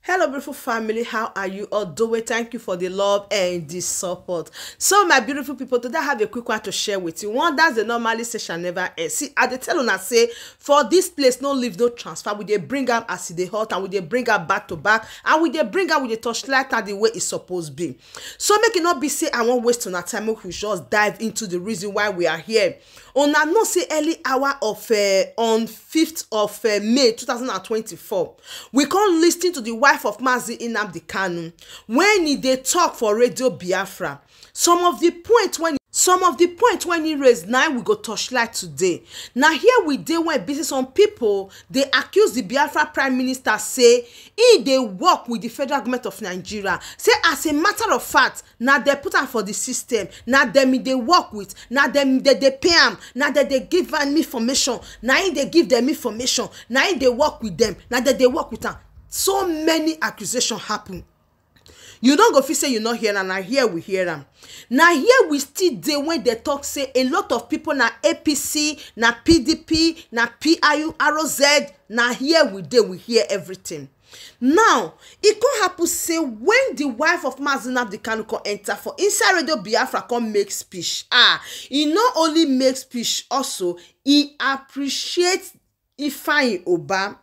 Hello beautiful family, how are you all doing? Thank you for the love and the support. So my beautiful people, today I have a quick one to share with you. One that's the normally say shall never end. See, I dey tell una say for this place no leave no transfer. We dey bring am as e dey hot and we dey bring am back to back and we dey bring am with the touchlight and the way it's supposed to be. So make it not be say I won't waste on time. Make we just dive into the reason why we are here. Una know say early hour of on 5th of May 2024, we come listen to the wife of Mazi Nnamdi Kanu when he dey talk for Radio Biafra. Some of the point when he raised now we go touchlight today. Now here we dey when busy some people they accuse the Biafra Prime Minister say he dey work with the federal government of Nigeria. Say as a matter of fact, now they put am for the system, now them they work with, now them they pay am, now that they give them information, now they give them information, now they work with them, now that they work with them. So many accusations happen. You don't go feel say you not hear am, now here we hear them. Now here we still dey when they talk say a lot of people na APC, na PDP, na PIUROZ, now here we dey we hear everything. Now it can happen say when the wife of Mazi Nnamdi Kanu come enter for inside Radio Biafra come make speech. He not only make speech, also he appreciates Ifeanyi Ubah.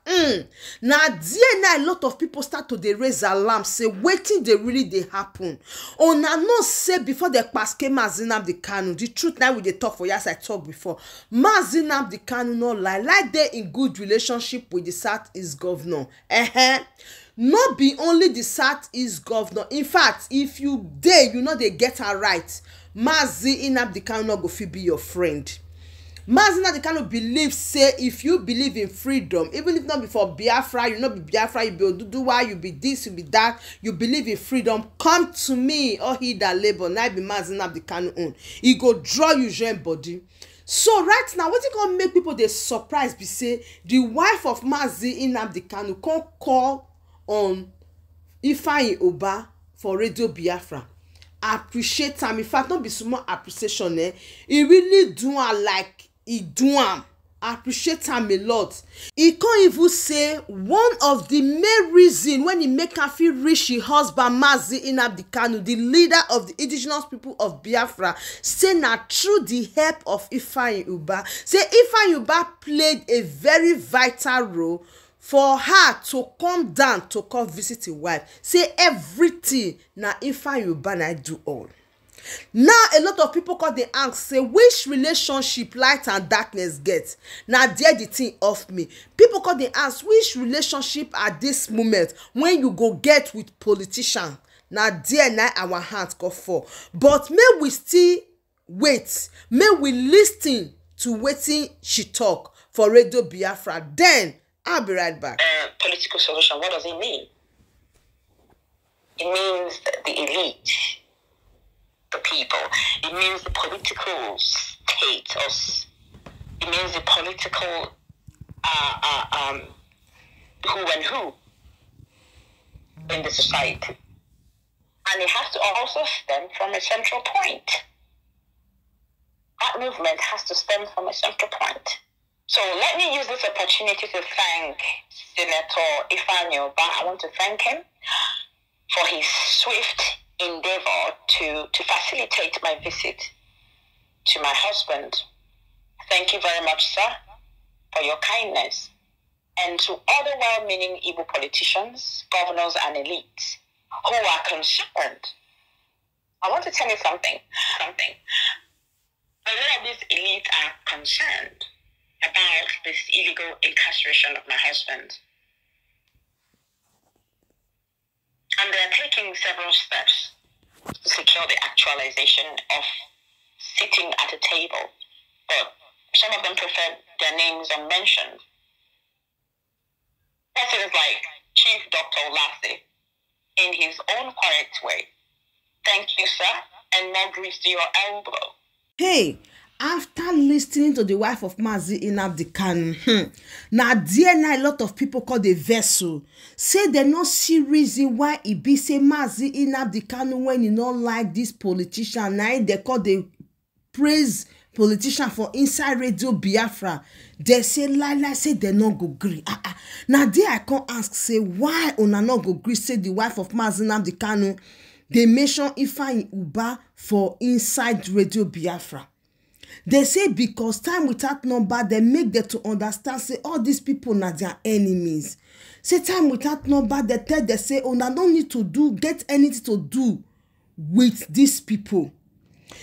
Now there a lot of people start to dey raise alarm say wetin dey really dey happen. Una know say before the paske Mazi Nnamdi Kanu, the truth now we dey talk for years I talk before. Mazi Nnamdi Kanu no lie, like they in good relationship with the Southeast governor. Not be only the Southeast governor. In fact, if you dey, you know they get her right. Mazi Nnamdi Kanu no go fit be your friend. Mazi Nnamdi Kanu believe say if you believe in freedom, even if not before Biafra, you not be Biafra, you be Oduduwa, you be this, you be that, you believe in freedom, come to me, or he that labor, now be Mazi Nnamdi Kanu own. He go draw you join body. So right now, what it gonna make people they surprise be say the wife of Mazi Nnamdi Kanu can call on Ifeanyi Ubah for Radio Biafra. Appreciate am. In fact, not be small appreciation. He really do am like he do am. Appreciate am a lot. He can't even say one of the main reason when he make am feel reach his husband Mazi Nnamdi Kanu, the leader of the indigenous people of Biafra, say na through the help of Ifeanyi Ubah. Say Ifeanyi Ubah played a very vital role for her to come down to come visit his wife. Say everything na Ifeanyi Ubah na do all. Now a lot of people call the ask say which relationship light and darkness get. Now there the thing of me. People call the ask which relationship at this moment when you go get with politician. Now there now our hands go for. But may we still wait. May we listen to wetin she talk for Radio Biafra. Then I'll be right back. Political solution, what does it mean? It means the elite, the people. It means the political status. It means the political who and who in the society. And it has to also stem from a central point. That movement has to stem from a central point. So let me use this opportunity to thank Senator Ifeanyi Ubah. I want to thank him for his swift endeavor to facilitate my visit to my husband. Thank you very much, sir, for your kindness. And to other well-meaning Igbo politicians, governors, and elites who are concerned. I want to tell you something. A lot of these elites are concerned about this illegal incarceration of my husband. And they're taking several steps to secure the actualization of sitting at a table. But some of them prefer their names unmentioned. Persons like Chief Dr. Lassie, in his own correct way. Thank you, sir, and more grease to your elbow. Hey, after listening to the wife of Mazi Nnamdi Kanu, now there na a lot of people call the vessel. Say they no see reason why it be say Mazi Nnamdi Kanu when you not like this politician. Now they call the praise politicians for inside Radio Biafra, they say lie say they no go gree. Now there I can't ask say why una no go gree say the wife of Mazi Nnamdi Kanu they mention Ifeanyi Ubah for inside Radio Biafra. They say because time without number, they make them to understand, say, all these people are their enemies. Say time without number, they tell they say, oh, I don't need to get anything to do with these people.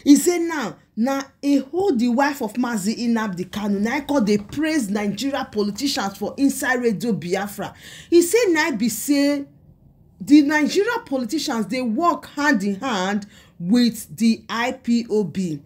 He said now a hold the wife of Mazi Nnamdi Kanu, now I call they praise Nigeria politicians for inside Radio Biafra. He said now be say, the Nigeria politicians, they work hand in hand with the IPOB.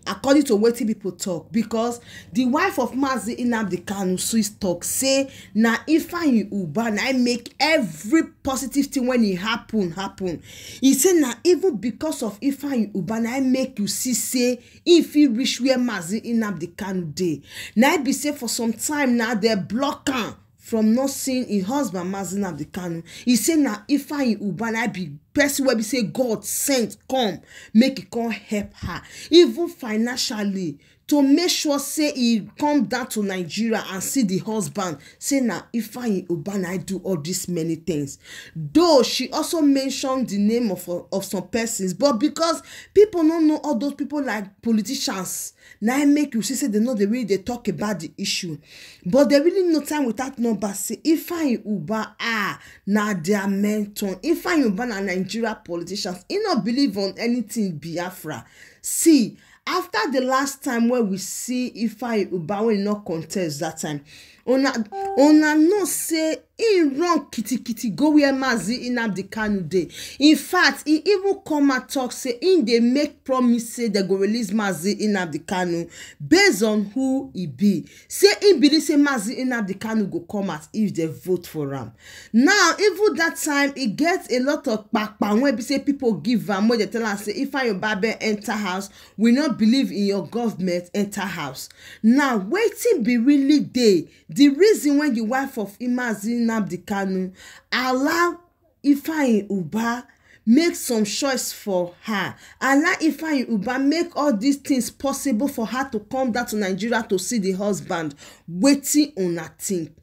According to what people talk, because the wife of Mazi Nnamdi Kanu Swiss talk say na Ifeanyi Ubah na make every positive thing when it happen. He say na even because of Ifeanyi Ubah na make you see say if he reach where Mazi Nnamdi Kanu dey. Na be say for some time now they block am from not seeing his husband Mazi Nnamdi Kanu. He say na Ifeanyi Ubah na be person where we say God sent come make it come help her even financially to make sure say he come down to Nigeria and see the husband. Say na Ifeanyi Ubah na do all these many things. Though she also mentioned the name of some persons, but because people don't know all those people like politicians, now make you see say they know the way they talk about the issue, but they really no time without number say Ifeanyi Ubah na their mentor. Ifeanyi Ubah na Nigeria politicians, he not believe on anything Biafra. See, after the last time where we see Ifeanyi Ubah when not contest that time, ona no say he run kitty go where Mazi Nnamdi Kanu dey. In fact, he even come and talk say in they make promise say they go release Mazi Nnamdi Kanu based on who he be. Say in believe say Mazi Nnamdi Kanu go come out if they vote for him. Now even that time he gets a lot of backbang when say people give am when they tell am say Ifeanyi Ubah enter house, we not believe in your government, enter house. Now waiting be really dey. The reason when the wife of Mazi Nnamdi Kanu allow Ifeanyi Ubah make some choice for her, allow Ifeanyi Ubah make all these things possible for her to come down to Nigeria to see the husband, waiting on her thing.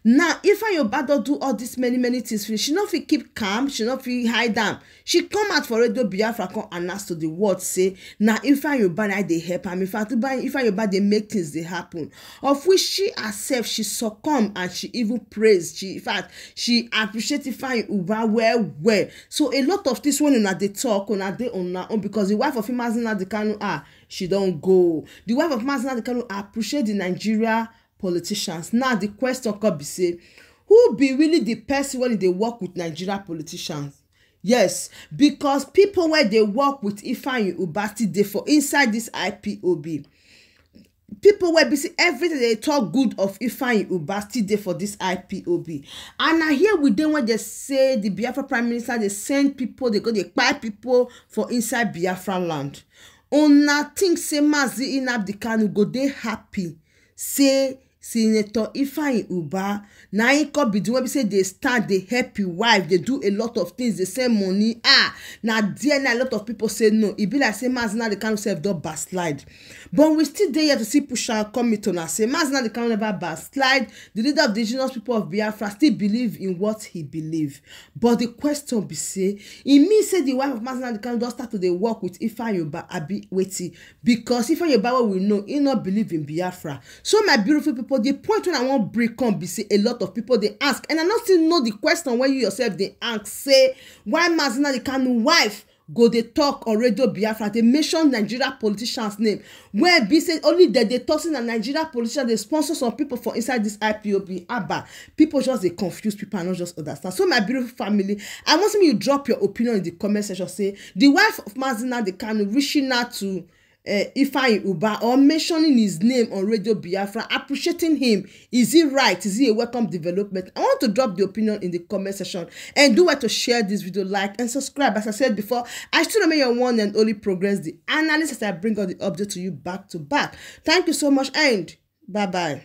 Now Ifeanyi Ubah don't do all these many things. She not fit keep calm, she not fit hide them. She come out for Radio Biafra come announce to the world say now Ifeanyi Ubah na dey help am. In fact, Ifeanyi Ubah they make things they happen, of which she herself she succumb and she even praised. She in fact she appreciate Ifeanyi Ubah well. So a lot of this when they talk on they on her own, because the wife of Mazi Nnamdi Kanu she don't go. The wife of Mazi Nnamdi Kanu appreciate the Nigeria politicians. Now the question could be say, who be really the person when they work with Nigeria politicians? Yes, because people where they work with Ifeanyi Ubah still dey for inside this IPOB. People where be see everything they talk good of Ifeanyi Ubah still dey for this IPOB. And I hear with them when they say the Biafra Prime Minister they send people, they go they buy people for inside Biafra land. Una think say Mazi Nnamdi Kanu go dey happy say Senator Ifeanyi Ubah na him come be the one be say they stand, they help your wife, they do a lot of things, they send money. Now there na a lot of people say no. It be like say Mazi Nnamdi Kanu self don backslide. But we still there here to see Pusha come to us say Mazi Nnamdi Kanu never backslide. The leader of the indigenous people of Biafra still believe in what he believe. But the question be say, it means say the wife of Mazi Nnamdi Kanu don start to dey work with Ifeanyi Ubah abi wetin, because Ifeanyi Ubah what we know he not believe in Biafra. So my beautiful people, the point when I want break come be say a lot of people they ask, and I not still know the question when you yourself they ask say why Mazi Nnamdi Kanu wife go they talk on Radio Biafra, they mention Nigeria politicians name where be said only that they talking a Nigeria politician they sponsor some people for inside this IPOB. People just they confuse people and not just understand. So my beautiful family, I want you drop your opinion in the comment section. Say the wife of Mazi Nnamdi Kanu reaching out to Ifeanyi Ubah or mentioning his name on Radio Biafra, appreciating him, is he right? Is he a welcome development? I want to drop the opinion in the comment section, and do what to share this video, like and subscribe. As I said before, I still remain your one and only Progress the analyst as I bring all the updates to you back to back. Thank you so much and bye bye.